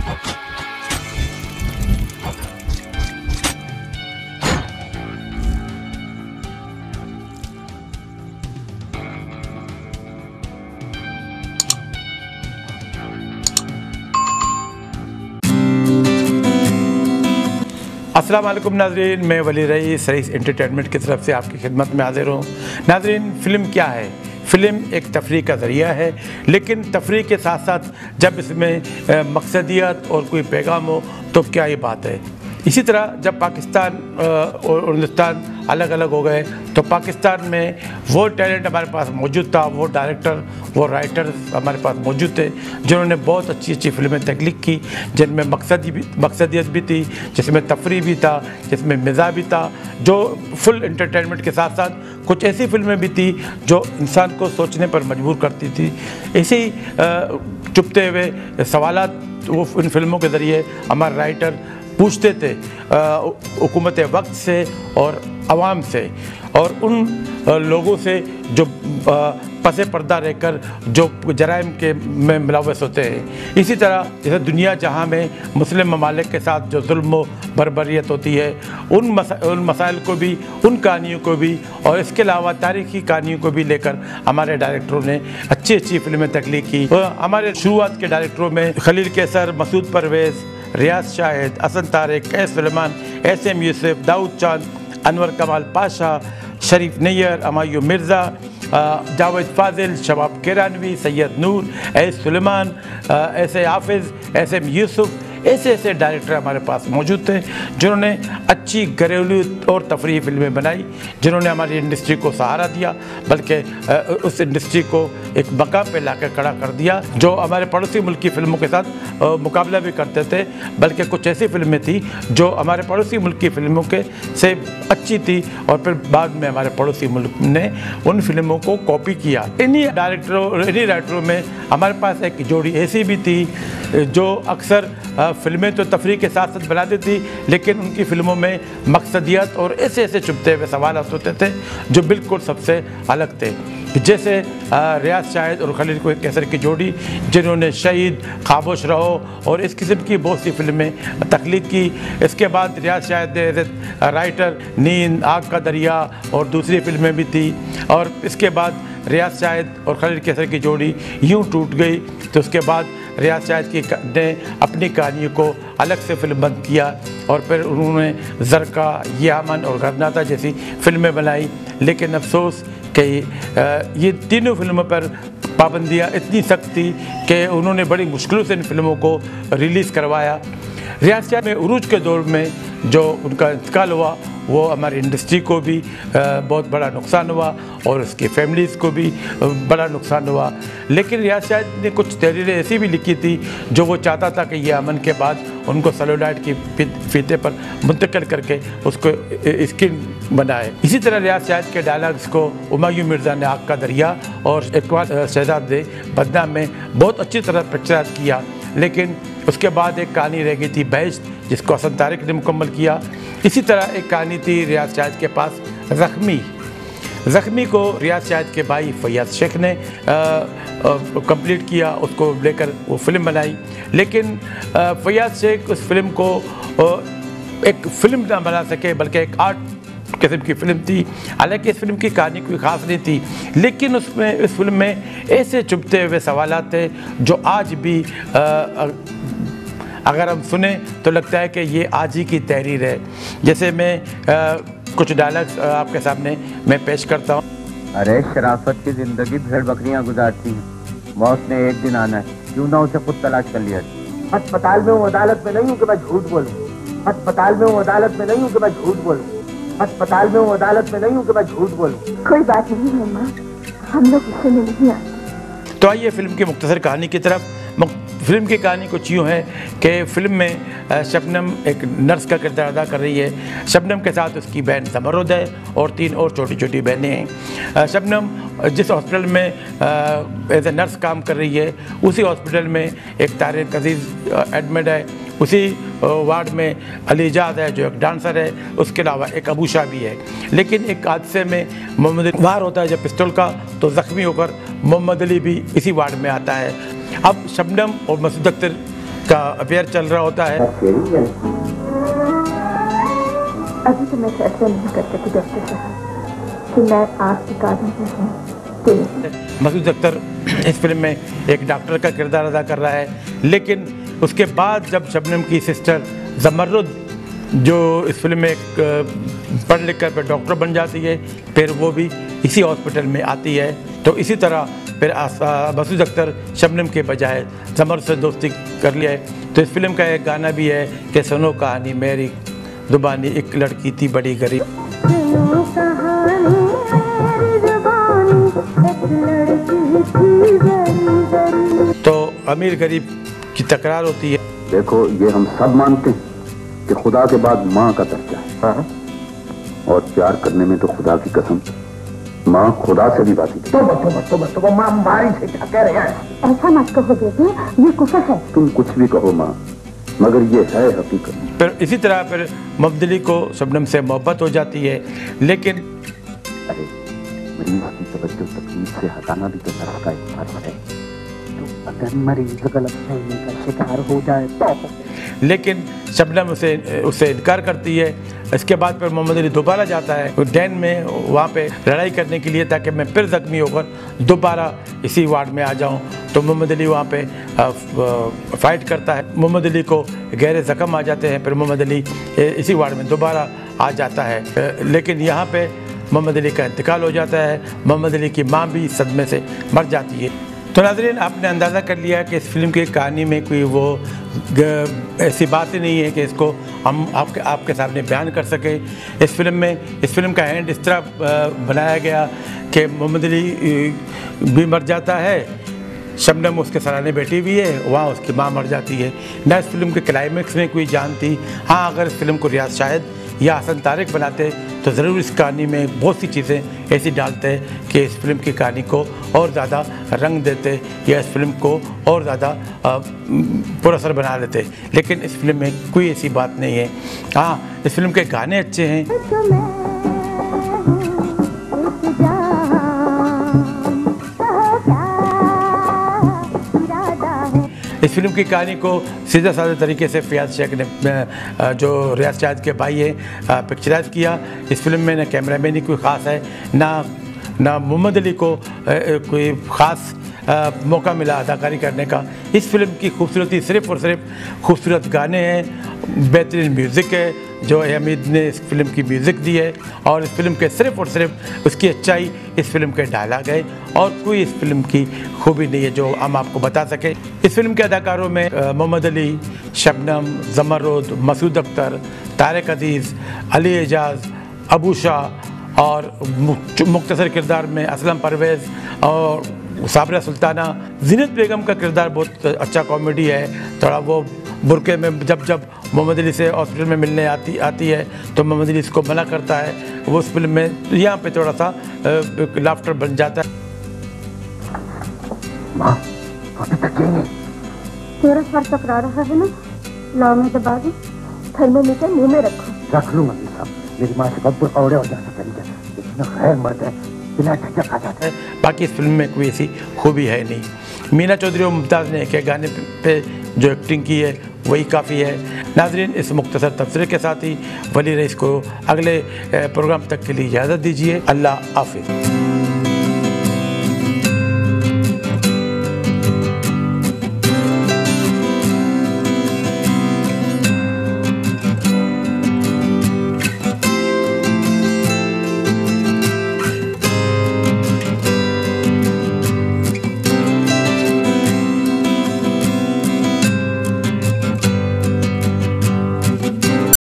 अस्सलाम वालेकुम नाज़रीन, मैं वली रईस एंटरटेनमेंट की तरफ से आपकी खिदमत में हाजिर हूँ। नाज़रीन, फ़िल्म क्या है? फ़िल्म एक तफरीह का ज़रिया है, लेकिन तफरीह के साथ साथ जब इसमें मकसदियत और कोई पैगाम हो तो क्या ये बात है। इसी तरह जब पाकिस्तान और हिंदुस्तान अलग अलग हो गए तो पाकिस्तान में वो टैलेंट हमारे पास मौजूद था, वो डायरेक्टर, वो राइटर्स हमारे पास मौजूद थे जिन्होंने बहुत अच्छी अच्छी फिल्में तख्लीक की, जिनमें मकसदियत भी थी, जिसमें तफरीह भी था, जिसमें मिज़ाह भी था, जो फुल एंटरटेनमेंट के साथ साथ कुछ ऐसी फिल्में भी थी जो इंसान को सोचने पर मजबूर करती थी। इसी चुपते हुए सवालात वो इन फिल्मों के ज़रिए हमारे राइटर पूछते थे हुकूमत वक्त से और आवाम से और उन लोगों से जो पसे पर्दा रहकर जो जराइम के में मुलव्वस होते हैं। इसी तरह जैसे दुनिया जहां में मुस्लिम ममालिक के साथ जो जुल्म बर्बरियत होती है, उन मसाइल को भी, उन कहानियों को भी और इसके अलावा तारीख़ी कहानियों को भी लेकर हमारे डायरेक्टरों ने अच्छी अच्छी फिल्में तख्लीक की। हमारे शुरुआत के डायरेक्टरों में खलील कैसर, मसूद परवेज़, रियाज शाहिद, हसन तारिक, सुलेमान, एस.एम. यूसुफ, दाऊद चांद, अनवर कमाल पाशा, शरीफ नैयर, अमायू मिर्ज़ा, जावेद फाजिल, शबाब किरानवी, सैयद नूर, सुलेमान, हाफिज़, एस.एम. यूसुफ, ऐसे डायरेक्टर हमारे पास मौजूद थे जिन्होंने अच्छी घरेलू और तफरीही फिल्में बनाई, जिन्होंने हमारी इंडस्ट्री को सहारा दिया, बल्कि उस इंडस्ट्री को एक मकाम पे लाकर खड़ा कर दिया जो हमारे पड़ोसी मुल्क की फिल्मों के साथ मुकाबला भी करते थे। बल्कि कुछ ऐसी फिल्में थी जो हमारे पड़ोसी मुल्क की फिल्मों के से अच्छी थी और फिर बाद में हमारे पड़ोसी मुल्क ने उन फिल्मों को कॉपी किया। इन्हीं राइटरों में हमारे पास एक जोड़ी ऐसी भी थी जो अक्सर फिल्में तो तफरीह के साथ साथ बनाती थी, लेकिन उनकी फ़िल्मों में मकसदियत और ऐसे चुभते हुए सवाल होते थे जो बिल्कुल सबसे अलग थे। जैसे रियाज शाहिद और खलील कैसर की जोड़ी जिन्होंने शहीद, खामोश रहो और इस किस्म की बहुत सी फिल्में तख्लीक की। इसके बाद रियाज शाहिद ने राइटर नींद, आग का दरिया और दूसरी फिल्में भी थी। और इसके बाद रियाज शाहिद और खलील कैसर की जोड़ी यूँ टूट गई तो उसके बाद रियाज शाहिद ने अपनी कहानियों को अलग से फिल्मबंद किया और फिर उन्होंने ज़रका, यामन और गरनाता जैसी फिल्में बनाई। लेकिन अफसोस कि ये तीनों फिल्मों पर पाबंदियाँ इतनी सख्त थी कि उन्होंने बड़ी मुश्किलों से इन फिल्मों को रिलीज़ करवाया। रियाज शाहिद में उरूज के दौर में जो उनका इंतकाल हुआ वो हमारी इंडस्ट्री को भी बहुत बड़ा नुकसान हुआ और उसकी फैमिलीज़ को भी बड़ा नुकसान हुआ। लेकिन रियाज शाहिद ने कुछ तहरीरें ऐसी भी लिखी थी जो वो चाहता था कि ये अमन के बाद उनको सेलुलाइड की फीते पर मुंतकिल करके उसको स्किन बनाए। इसी तरह रियाज शाहिद के डायलॉग्स को हुमायूं मिर्ज़ा ने आग का दरिया और इकबाल शहजाद ने बदनाम में बहुत अच्छी तरह पिक्चराइज किया। लेकिन उसके बाद एक कहानी रह गई थी बहश्त, जिसको हसन तारिक ने मुकम्मल किया। इसी तरह एक कहानी थी रियाज शाहिद के पास ज़ख्मी को रियाज शाहिद के भाई फैयाज शेख ने कंप्लीट किया, उसको लेकर वो फिल्म बनाई। लेकिन फैयाज शेख उस फिल्म को एक फिल्म ना बना सके बल्कि एक आर्ट किस्म की फ़िल्म थी। हालांकि इस फिल्म की कहानी कोई ख़ास नहीं थी, लेकिन इस फिल्म में ऐसे चुभते हुए सवालात थे जो आज भी अगर हम सुने तो लगता है कि ये आज ही की तहरीर है। जैसे मैं कुछ डायलॉग्स आपके सामने मैं पेश करता हूँ। अरे शराफत की ज़िंदगी भेड़ बकरियाँ गुजारती हैं, मौत ने एक दिन आना है, क्यों ना उसे खुद तलाश कर लिया। अस्पताल में हूँ, अदालत में नहीं हूँ कि मैं झूठ बोलूँ। अस्पताल में हूँ, अदालत में नहीं हूँ कि मैं झूठ बोलूँ। अस्पताल में हूँ, अदालत में नहीं हूँ कि मैं झूठ बोलूँ। कोई बात नहीं है माँ, हम लोग गुस्से में नहीं आते। तो आइए फिल्म की मुख्तसर कहानी की तरफ। फिल्म की कहानी कुछ यूँ है कि फिल्म में शबनम एक नर्स का किरदार अदा कर रही है। शबनम के साथ उसकी बहन समरुद है और 3 और छोटी छोटी बहनें हैं। शबनम जिस हॉस्पिटल में एज ए नर्स काम कर रही है, उसी हॉस्पिटल में एक तारिक अजीज़ एडमिट है। उसी वार्ड में अलीजाद है जो एक डांसर है, उसके अलावा एक अबूशा भी है। लेकिन एक हादसे में मोहम्मद वार होता है जब पिस्तौल का, तो ज़ख्मी होकर मोहम्मद अली भी इसी वार्ड में आता है। अब शबनम और मसूद अख्तर का अफेयर चल रहा होता है। अभी तो मैं फैसला नहीं कर सकती डॉक्टर साहब कि मैं आपकी काबिल हूँ कि नहीं। मसूद अख्तर इस फिल्म में एक डॉक्टर का किरदार अदा कर रहा है, लेकिन उसके बाद जब शबनम की सिस्टर ज़मरुद जो इस फिल्म में एक पढ़ लिख कर फिर डॉक्टर बन जाती है, फिर वो भी इसी हॉस्पिटल में आती है। तो इसी तरह फिर मसूद अख्तर शबनम के बजाय ज़मरुद से दोस्ती कर लिया है। तो इस फिल्म का एक गाना भी है कि सुनो कहानी मेरी ज़ुबानी, एक लड़की थी बड़ी गरीब। तो अमीर गरीब की तकरार होती है। देखो, ये हम सब मानते हैं कि खुदा के बाद माँ का दर्जा है, और प्यार करने में तो खुदा की कसम माँ खुदा से भी बाती थी। तो माँ मारी से क्या कह रहे हैं? ऐसा मत कहो बेटे, ये कुफर है। तुम कुछ भी कहो माँ, मगर ये है हकीकत। फिर इसी तरह फिर मोहम्मद अली को शबनम से मोहब्बत हो जाती है, लेकिन अरे मरीज की तवज्जो तकलीफ से हटाना भी तो नर्स का एक फर्ज है। तो अगर मरीज गलत फहमी का शिकार हो जाए तो? लेकिन शबनम उससे इनकार करती है। इसके बाद फिर मोहम्मद अली दोबारा जाता है डैन में वहाँ पे लड़ाई करने के लिए, ताकि मैं फिर ज़ख्मी होकर दोबारा इसी वार्ड में आ जाऊँ। तो मोहम्मद अली वहाँ पे फाइट करता है, मोहम्मद अली को गहरे ज़ख्म आ जाते हैं। फिर मोहम्मद अली इसी वार्ड में दोबारा आ जाता है, लेकिन यहाँ पे मोहम्मद अली का इंतकाल हो जाता है। मोहम्मद अली की माँ भी सदमे से मर जाती है। तो नाज़रीन, आपने अंदाज़ा कर लिया कि इस फिल्म की कहानी में कोई वो ऐसी बात ही नहीं है कि इसको हम आपके सामने बयान कर सकें। इस फिल्म का एंड इस तरह बनाया गया कि मोहम्मद अली भी मर जाता है, शबनम उसके सराहने बैठी हुई है, वहाँ उसकी माँ मर जाती है। ना इस फिल्म के क्लाइमेक्स में कोई जान थी। हाँ, अगर इस फिल्म को रियाज शाहिद या हसन तारिक बनाते तो ज़रूर इस कहानी में बहुत सी चीज़ें ऐसी डालते कि इस फिल्म की कहानी को और ज़्यादा रंग देते या इस फिल्म को और ज़्यादा पुरअसर बना देते, लेकिन इस फिल्म में कोई ऐसी बात नहीं है। हाँ, इस फिल्म के गाने अच्छे हैं। इस फिल्म की कहानी को सीधा साधे तरीके से फयाज शेख ने, जो रियाज शाहिद के भाई हैं, पिक्चराइज किया। इस फिल्म में न कैमरामैन ही कोई ख़ास है, ना मोहम्मद अली को कोई ख़ास मौका मिला अदाकारी करने का। इस फिल्म की खूबसूरती सिर्फ़ और सिर्फ खूबसूरत गाने हैं, बेहतरीन म्यूज़िक है जो हमीद ने इस फिल्म की म्यूज़िक दी है, और इस फिल्म के सिर्फ़ और सिर्फ उसकी अच्छाई इस फिल्म के डायलॉग है, और कोई इस फिल्म की खूबी नहीं है जो हम आपको बता सकें। इस फिल्म के अदाकारों में मोहम्मद अली, शबनम, ज़मरुद, मसूद अख्तर, तारिक अजीज़, अली एजाज, अबू शाह, और मुख्तसर किरदार में असलम परवेज़ और साबरा सुल्ताना। ज़ीनत बेगम का किरदार बहुत अच्छा कॉमेडी है। थोड़ा वो बुरके में जब मोहम्मद अली से हॉस्पिटल में मिलने आती है तो मोहम्मद अली इसको मना करता है। वो उस फिल्म में यहाँ पे थोड़ा सा लाफ्टर बन जाता है। माँ, अभी तक यही है। तेरा सर टकरा रहा है ना, लाओ मैं दबा दूं। थर्मोमीटर मुंह में रखो। रख लूंगा साहब, मेरी माँ से कब कौड़े हो जाता है, इतना खैर मर्द है, बिना झटक आ जाता है। बाकी इस फिल्म में कोई ऐसी खूबी है नहीं। मीना चौधरी और मुमताज़ ने के गाने पे जो एक्टिंग की है वही काफ़ी है। नाज़रीन, इस मुख्तसर तबसरे के साथ ही वली रईस को अगले प्रोग्राम तक के लिए इजाज़त दीजिए। अल्लाह हाफ़िज़।